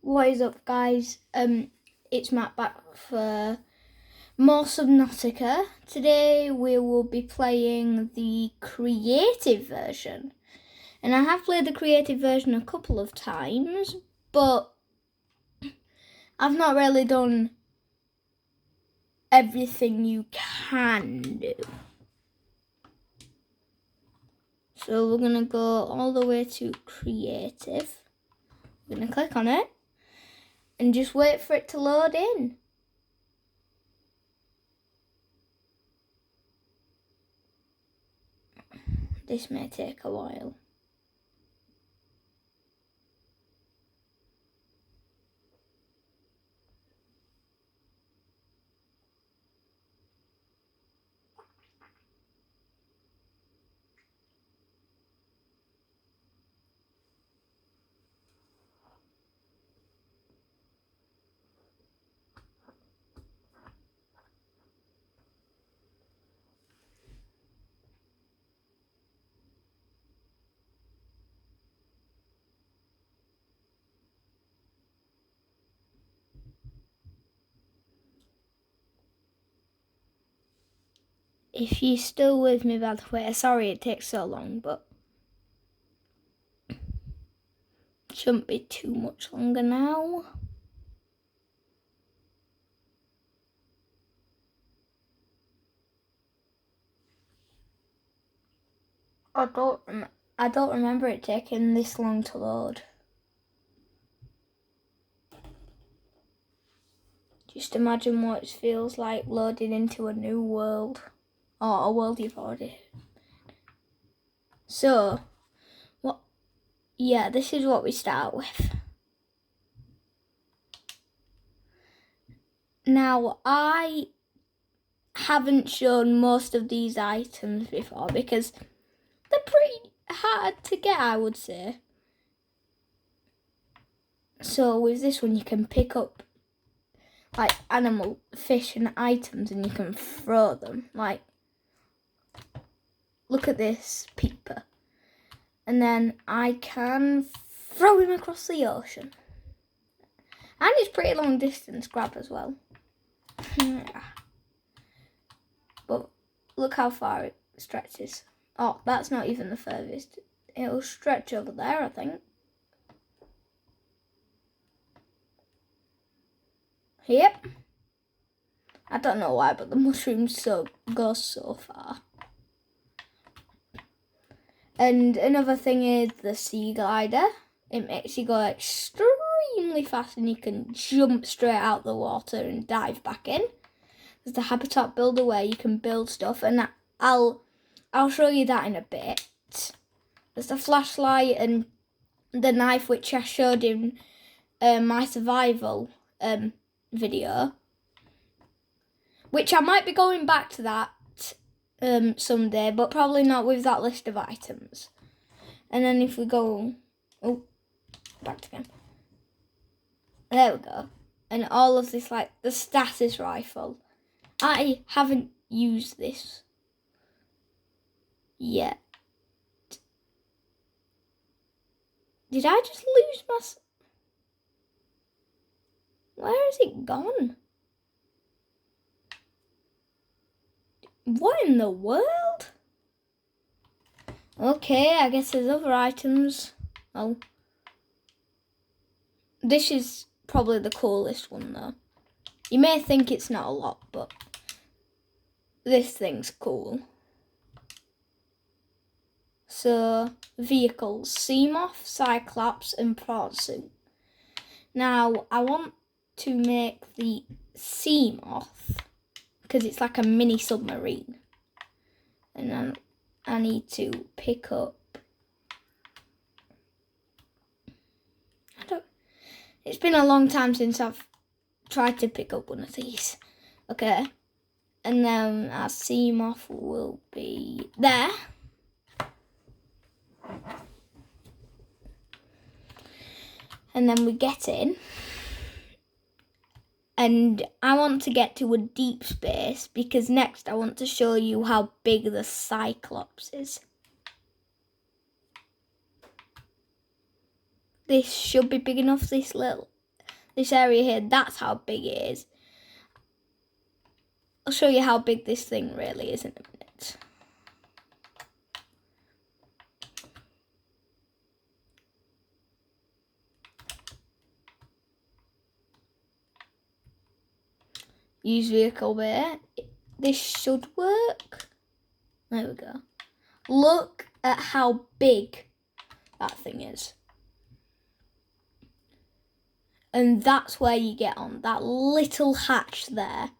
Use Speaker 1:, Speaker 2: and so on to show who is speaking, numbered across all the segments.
Speaker 1: What is up, guys? It's Matt back for more Subnautica. Today we will be playing the creative version. And I have played the creative version a couple of times, but I've not really done everything you can do. So we're gonna go all the way to creative. We're gonna click on it and just wait for it to load in. This may take a while. If you're still with me, by the way, sorry it takes so long, but it shouldn't be too much longer now. I don't remember it taking this long to load. Just imagine what it feels like loading into a new world, or a world you've already. So, this is what we start with. Now, I haven't shown most of these items before because they're pretty hard to get, I would say. So with this one, you can pick up like animal, fish and items and you can throw them. Like, look at this peeper. And then I can throw him across the ocean. And it's pretty long distance grab as well. But look how far it stretches. Oh, that's not even the furthest. It'll stretch over there, I think. Yep. I don't know why, but the mushrooms go so far. And another thing is the sea glider. It makes you go extremely fast and you can jump straight out the water and dive back in. There's the habitat builder where you can build stuff, and I'll show you that in a bit. There's the flashlight and the knife, which I showed in my survival video, which I might be going back to that someday, but probably not with that list of items. And then if we go, back again. There we go. And all of this, like the status rifle. I haven't used this yet. Did I just lose my... Where has it gone? What in the world? Okay, I guess there's other items. Oh. This is probably the coolest one though. You may think it's not a lot, but this thing's cool. So, vehicles, Seamoth, Cyclops and Prawn Suit. Now, I want to make the Seamoth because it's like a mini submarine. And then I need to pick up... It's been a long time since I've tried to pick up one of these. Okay. And then our Seamoth will be there. And then we get in. And I want to get to a deep space because next I want to show you how big the Cyclops is. This should be big enough, this little this area here, that's how big it is. I'll show you how big this thing really is in a minute. Use vehicle there. This should work. There we go. Look at how big that thing is. And that's where you get on, that little hatch there.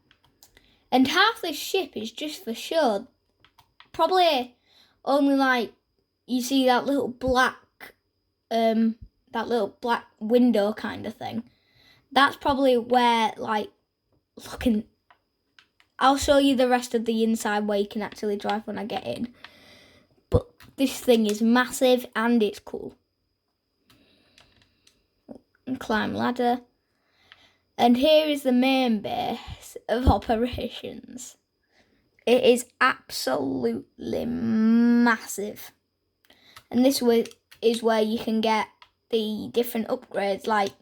Speaker 1: And half this ship is just for show. Probably only like, you see that little black window kind of thing. That's probably where, like, looking, I'll show you the rest of the inside where you can actually drive when I get in. But this thing is massive and it's cool. And climb ladder. And here is the main base of operations. It is absolutely massive. And this is where you can get the different upgrades, like,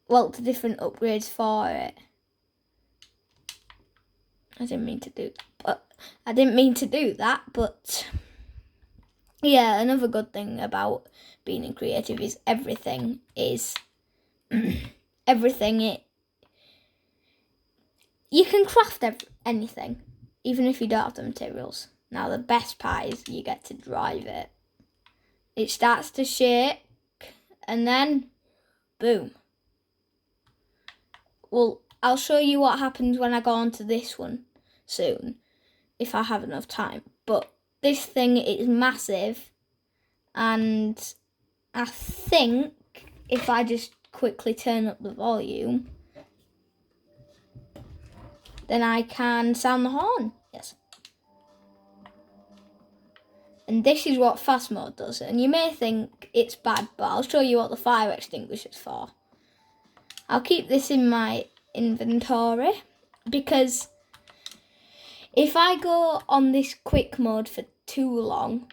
Speaker 1: well, the different upgrades for it. I didn't mean to do that, but yeah, another good thing about being in creative is everything is everything. You can craft anything, even if you don't have the materials. Now the best part is you get to drive it. It starts to shake, and then boom. Well, I'll show you what happens when I go on to this one soon, if I have enough time. But this thing is massive, and I think if I just quickly turn up the volume, then I can sound the horn. Yes. And this is what fast mode does. And you may think it's bad, but I'll show you what the fire extinguisher's for. I'll keep this in my inventory because if I go on this quick mode for too long,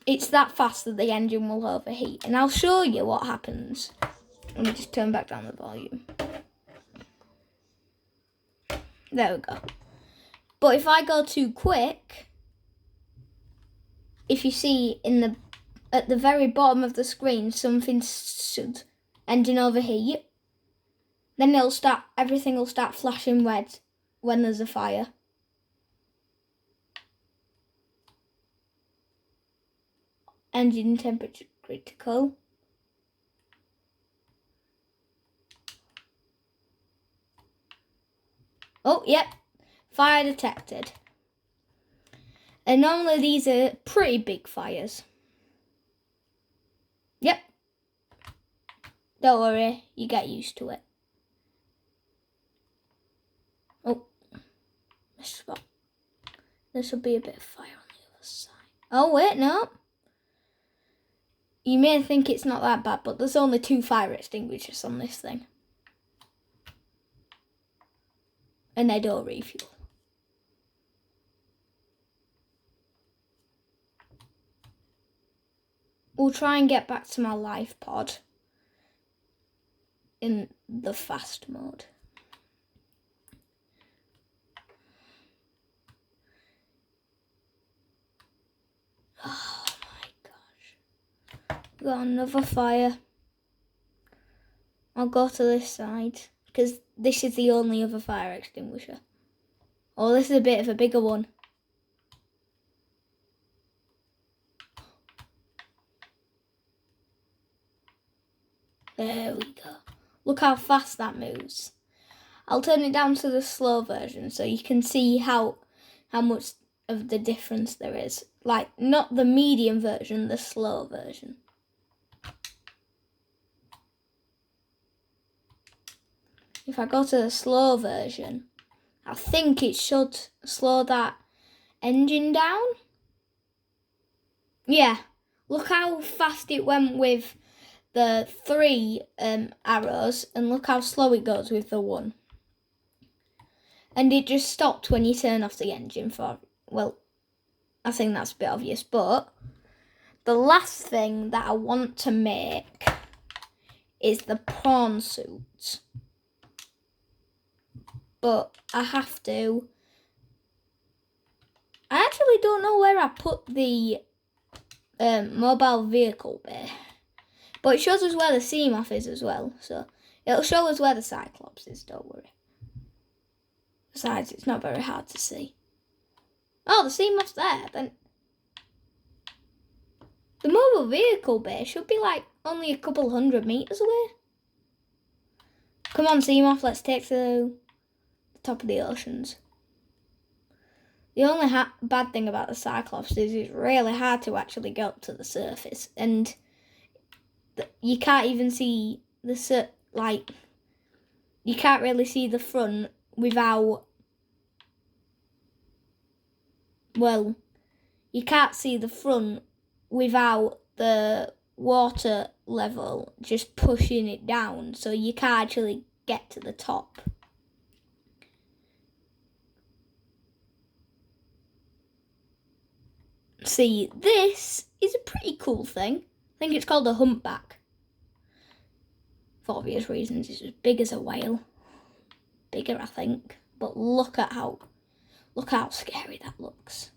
Speaker 1: it's that fast that the engine will overheat. And I'll show you what happens. Let me just turn back down the volume. There we go. But if I go too quick, if you see at the very bottom of the screen, something should engine overheat, then everything will start flashing red when there's a fire. Engine temperature critical. Oh, yep. Fire detected. And normally these are pretty big fires. Yep. Don't worry, you get used to it. Oh, missed spot. This will be a bit of fire on the other side. Oh, wait, no. You may think it's not that bad, but there's only 2 fire extinguishers on this thing. And they don't refuel. We'll try and get back to my life pod in the fast mode. Oh my gosh. Got another fire. I'll go to this side because this is the only other fire extinguisher. Oh, this is a bit of a bigger one. There we go. Look how fast that moves. I'll turn it down to the slow version so you can see how much of the difference there is. Like, not the medium version, the slow version. If I go to the slow version, I think it should slow that engine down. Yeah, look how fast it went with the 3 arrows, and look how slow it goes with the 1. And it just stopped when you turn off the engine for, well, I think that's a bit obvious, but the last thing that I want to make is the prawn suit. But I actually don't know where I put the mobile vehicle bay. But it shows us where the Seamoth is as well. So it'll show us where the Cyclops is, don't worry. Besides, it's not very hard to see. Oh, the Seamoth's there. Then the mobile vehicle bay should be like only a couple 100 meters away. Come on, Seamoth, let's take to the top of the oceans. The only bad thing about the Cyclops is it's really hard to actually get up to the surface, and you can't even see you can't really see the front without. Well, you can't see the front without the water level just pushing it down, so you can't actually get to the top. See, this is a pretty cool thing. I think it's called a humpback. For obvious reasons, it's as big as a whale. Bigger, I think. But look how scary that looks.